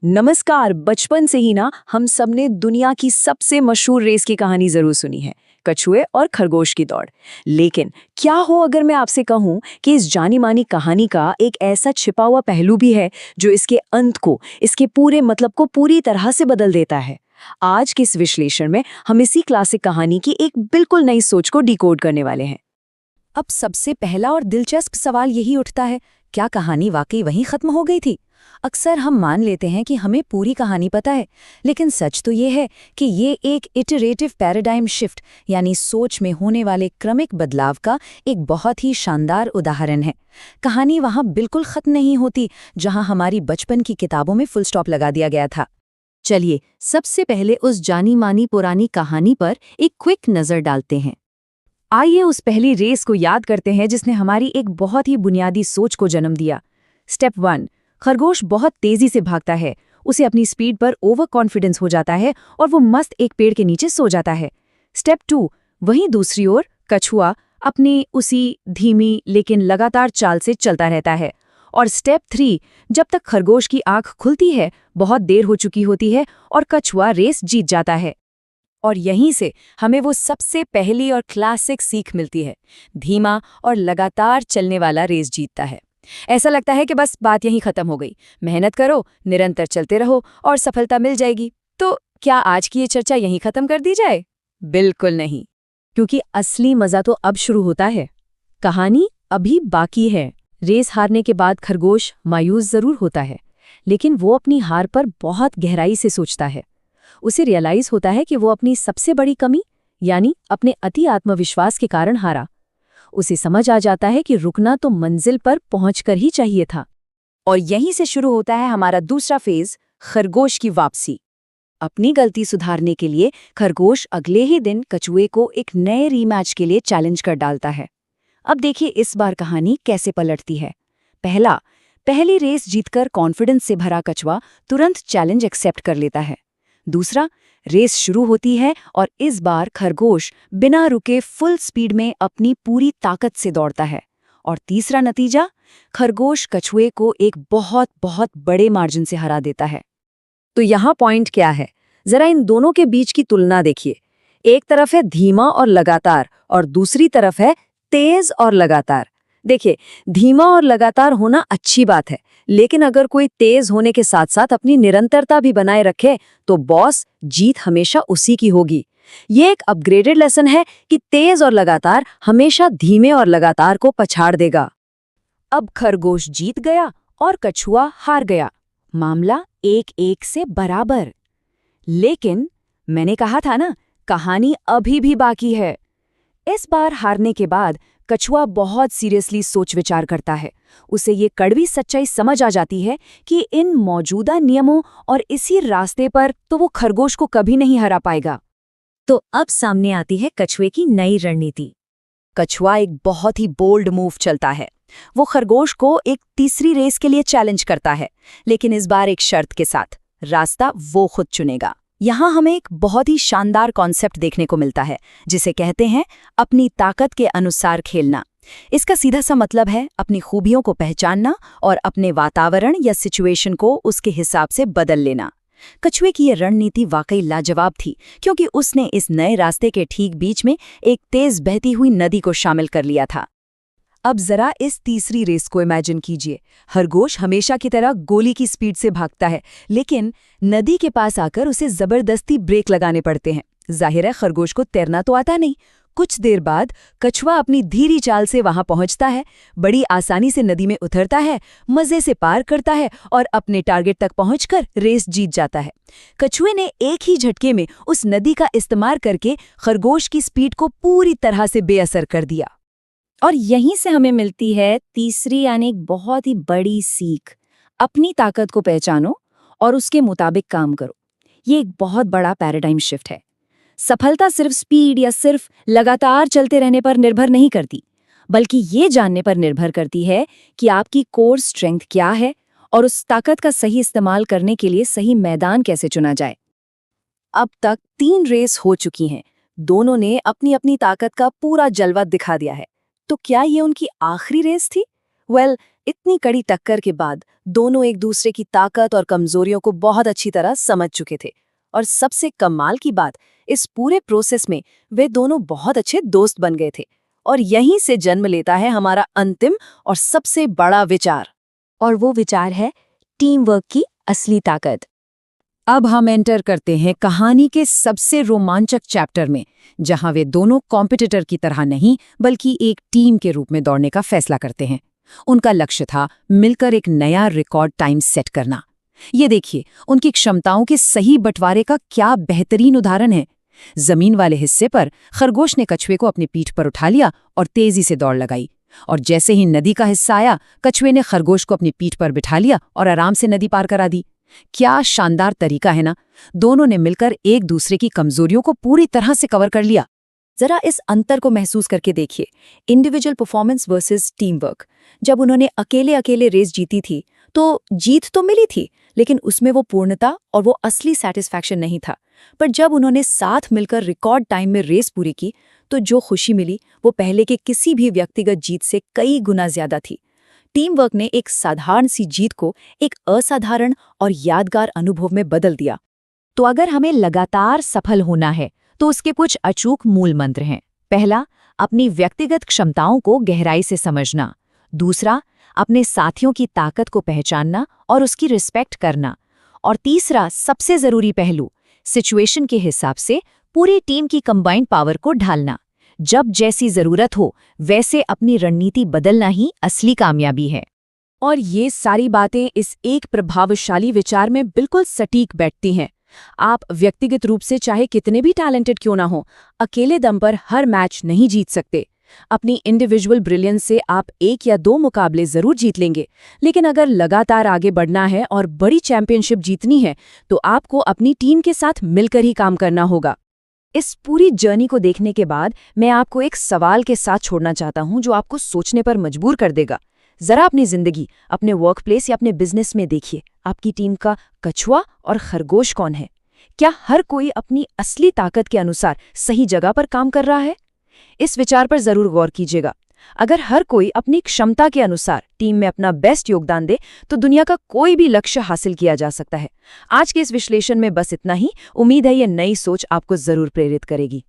नमस्कार। बचपन से ही ना हम सबने दुनिया की सबसे मशहूर रेस की कहानी जरूर सुनी है, कछुए और खरगोश की दौड़। लेकिन क्या हो अगर मैं आपसे कहूं कि इस जानी मानी कहानी का एक ऐसा छिपा हुआ पहलू भी है जो इसके अंत को, इसके पूरे मतलब को पूरी तरह से बदल देता है। आज के इस विश्लेषण में हम इसी क्लासिक कहानी की एक बिल्कुल नई सोच को डिकोड करने वाले हैं। अब सबसे पहला और दिलचस्प सवाल यही उठता है, क्या कहानी वाकई वहीं खत्म हो गई थी? अक्सर हम मान लेते हैं कि हमें पूरी कहानी पता है, लेकिन सच तो ये है कि ये एक इटरेटिव पैराडाइम शिफ्ट यानी सोच में होने वाले क्रमिक बदलाव का एक बहुत ही शानदार उदाहरण है। कहानी वहाँ बिल्कुल खत्म नहीं होती जहाँ हमारी बचपन की किताबों में फुल स्टॉप लगा दिया गया था। चलिए सबसे पहले उस जानी मानी पुरानी कहानी पर एक क्विक नज़र डालते हैं। आइए उस पहली रेस को याद करते हैं जिसने हमारी एक बहुत ही बुनियादी सोच को जन्म दिया। स्टेप 1, खरगोश बहुत तेजी से भागता है, उसे अपनी स्पीड पर ओवर कॉन्फिडेंस हो जाता है और वो मस्त एक पेड़ के नीचे सो जाता है। स्टेप 2, वहीं दूसरी ओर कछुआ अपनी उसी धीमी लेकिन लगातार चाल से चलता रहता है। और स्टेप 3, जब तक खरगोश की आंख खुलती है बहुत देर हो चुकी होती है और कछुआ रेस जीत जाता है। और यहीं से हमें वो सबसे पहली और क्लासिक सीख मिलती है, धीमा और लगातार चलने वाला रेस जीतता है। ऐसा लगता है कि बस बात यहीं खत्म हो गई, मेहनत करो, निरंतर चलते रहो और सफलता मिल जाएगी। तो क्या आज की ये चर्चा यहीं खत्म कर दी जाए? बिल्कुल नहीं, क्योंकि असली मजा तो अब शुरू होता है। कहानी अभी बाकी है। रेस हारने के बाद खरगोश मायूस जरूर होता है, लेकिन वो अपनी हार पर बहुत गहराई से सोचता है। उसे रियलाइज होता है कि वो अपनी सबसे बड़ी कमी यानी अपने अति आत्मविश्वास के कारण हारा। उसे समझ आ जाता है कि रुकना तो मंजिल पर पहुंचकर ही चाहिए था। और यहीं से शुरू होता है हमारा दूसरा फेज, खरगोश की वापसी। अपनी गलती सुधारने के लिए खरगोश अगले ही दिन कछुए को एक नए रीमैच के लिए चैलेंज कर डालता है। अब देखिए इस बार कहानी कैसे पलटती है। पहली रेस जीतकर कॉन्फिडेंस से भरा कछुआ तुरंत चैलेंज एक्सेप्ट कर लेता है। दूसरा, रेस शुरू होती है और इस बार खरगोश बिना रुके फुल स्पीड में अपनी पूरी ताकत से दौड़ता है। और तीसरा नतीजा, खरगोश कछुए को एक बहुत बहुत बड़े मार्जिन से हरा देता है। तो यहाँ पॉइंट क्या है? जरा इन दोनों के बीच की तुलना देखिए। एक तरफ है धीमा और लगातार और दूसरी तरफ है तेज और लगातार। देखिए, धीमा और लगातार होना अच्छी बात है, लेकिन अगर कोई तेज होने के साथ साथ अपनी निरंतरता भी बनाए रखे तो बॉस जीत हमेशा उसी की होगी। ये एक अपग्रेडेड लेसन है कि तेज और लगातार हमेशा धीमे और लगातार को पछाड़ देगा। अब खरगोश जीत गया और कछुआ हार गया, मामला 1-1 से बराबर। लेकिन मैंने कहा था ना, कहानी अभी भी बाकी है। इस बार हारने के बाद कछुआ बहुत सीरियसली सोच विचार करता है। उसे ये कड़वी सच्चाई समझ आ जाती है कि इन मौजूदा नियमों और इसी रास्ते पर तो वो खरगोश को कभी नहीं हरा पाएगा। तो अब सामने आती है कछुए की नई रणनीति। कछुआ एक बहुत ही बोल्ड मूव चलता है। वो खरगोश को एक तीसरी रेस के लिए चैलेंज करता है, लेकिन इस बार एक शर्त के साथ। रास्ता वो खुद चुनेगा। यहाँ हमें एक बहुत ही शानदार कॉन्सेप्ट देखने को मिलता है, जिसे कहते हैं अपनी ताकत के अनुसार खेलना। इसका सीधा सा मतलब है अपनी खूबियों को पहचानना और अपने वातावरण या सिचुएशन को उसके हिसाब से बदल लेना। कछुए की ये रणनीति वाकई लाजवाब थी, क्योंकि उसने इस नए रास्ते के ठीक बीच में एक तेज बहती हुई नदी को शामिल कर लिया था। अब जरा इस तीसरी रेस को इमेजिन कीजिए। खरगोश हमेशा की तरह गोली की स्पीड से भागता है, लेकिन नदी के पास आकर उसे जबरदस्ती ब्रेक लगाने पड़ते हैं। जाहिर है खरगोश को तैरना तो आता नहीं। कुछ देर बाद कछुआ अपनी धीरी चाल से वहां पहुंचता है, बड़ी आसानी से नदी में उतरता है, मजे से पार करता है और अपने टारगेट तक पहुंचकर रेस जीत जाता है। कछुए ने एक ही झटके में उस नदी का इस्तेमाल करके खरगोश की स्पीड को पूरी तरह से बेअसर कर दिया। और यहीं से हमें मिलती है तीसरी यानी एक बहुत ही बड़ी सीख। अपनी ताकत को पहचानो और उसके मुताबिक काम करो। ये एक बहुत बड़ा पैराडाइम शिफ्ट है। सफलता सिर्फ स्पीड या सिर्फ लगातार चलते रहने पर निर्भर नहीं करती, बल्कि ये जानने पर निर्भर करती है कि आपकी कोर स्ट्रेंथ क्या है और उस ताकत का सही इस्तेमाल करने के लिए सही मैदान कैसे चुना जाए। अब तक 3 रेस हो चुकी हैं। दोनों ने अपनी अपनी ताकत का पूरा जलवा दिखा दिया है। तो क्या ये उनकी आखिरी रेस थी? इतनी कड़ी टक्कर के बाद दोनों एक दूसरे की ताकत और कमजोरियों को बहुत अच्छी तरह समझ चुके थे। और सबसे कमाल की बात, इस पूरे प्रोसेस में वे दोनों बहुत अच्छे दोस्त बन गए थे। और यहीं से जन्म लेता है हमारा अंतिम और सबसे बड़ा विचार। और वो विचार है टीम वर्क की असली ताकत। अब हम एंटर करते हैं कहानी के सबसे रोमांचक चैप्टर में, जहां वे दोनों कॉम्पिटिटर की तरह नहीं बल्कि एक टीम के रूप में दौड़ने का फैसला करते हैं। उनका लक्ष्य था मिलकर एक नया रिकॉर्ड टाइम सेट करना। ये देखिए, उनकी क्षमताओं के सही बंटवारे का क्या बेहतरीन उदाहरण है। जमीन वाले हिस्से पर खरगोश ने कछुए को अपनी पीठ पर उठा लिया और तेजी से दौड़ लगाई, और जैसे ही नदी का हिस्सा आया, कछुए ने खरगोश को अपनी पीठ पर बिठा लिया और आराम से नदी पार करा दी। क्या शानदार तरीका है ना। दोनों ने मिलकर एक दूसरे की कमजोरियों को पूरी तरह से कवर कर लिया। जरा इस अंतर को महसूस करके देखिए, individual performance versus team work. जब उन्होंने अकेले अकेले रेस जीती थी तो जीत तो मिली थी, लेकिन उसमें वो पूर्णता और वो असली सेटिस्फैक्शन नहीं था। पर जब उन्होंने साथ मिलकर रिकॉर्ड टाइम में रेस पूरी की तो जो खुशी मिली वो पहले के किसी भी व्यक्तिगत जीत से कई गुना ज्यादा थी। टीम वर्क ने एक साधारण सी जीत को एक असाधारण और यादगार अनुभव में बदल दिया। तो अगर हमें लगातार सफल होना है तो उसके कुछ अचूक मूल मंत्र हैं। पहला, अपनी व्यक्तिगत क्षमताओं को गहराई से समझना। दूसरा, अपने साथियों की ताकत को पहचानना और उसकी रिस्पेक्ट करना। और तीसरा, सबसे जरूरी पहलू, सिचुएशन के हिसाब से पूरी टीम की कंबाइंड पावर को ढालना। जब जैसी जरूरत हो वैसे अपनी रणनीति बदलना ही असली कामयाबी है। और ये सारी बातें इस एक प्रभावशाली विचार में बिल्कुल सटीक बैठती हैं। आप व्यक्तिगत रूप से चाहे कितने भी टैलेंटेड क्यों ना हो, अकेले दम पर हर मैच नहीं जीत सकते। अपनी इंडिविजुअल ब्रिलियंस से आप 1 या 2 मुकाबले जरूर जीत लेंगे, लेकिन अगर लगातार आगे बढ़ना है और बड़ी चैंपियनशिप जीतनी है तो आपको अपनी टीम के साथ मिलकर ही काम करना होगा। इस पूरी जर्नी को देखने के बाद मैं आपको एक सवाल के साथ छोड़ना चाहता हूं जो आपको सोचने पर मजबूर कर देगा। जरा अपनी जिंदगी, अपने वर्क प्लेस या अपने बिजनेस में देखिए, आपकी टीम का कछुआ और खरगोश कौन है? क्या हर कोई अपनी असली ताकत के अनुसार सही जगह पर काम कर रहा है? इस विचार पर जरूर गौर कीजिएगा। अगर हर कोई अपनी क्षमता के अनुसार टीम में अपना बेस्ट योगदान दे तो दुनिया का कोई भी लक्ष्य हासिल किया जा सकता है। आज के इस विश्लेषण में बस इतना ही। उम्मीद है ये नई सोच आपको जरूर प्रेरित करेगी।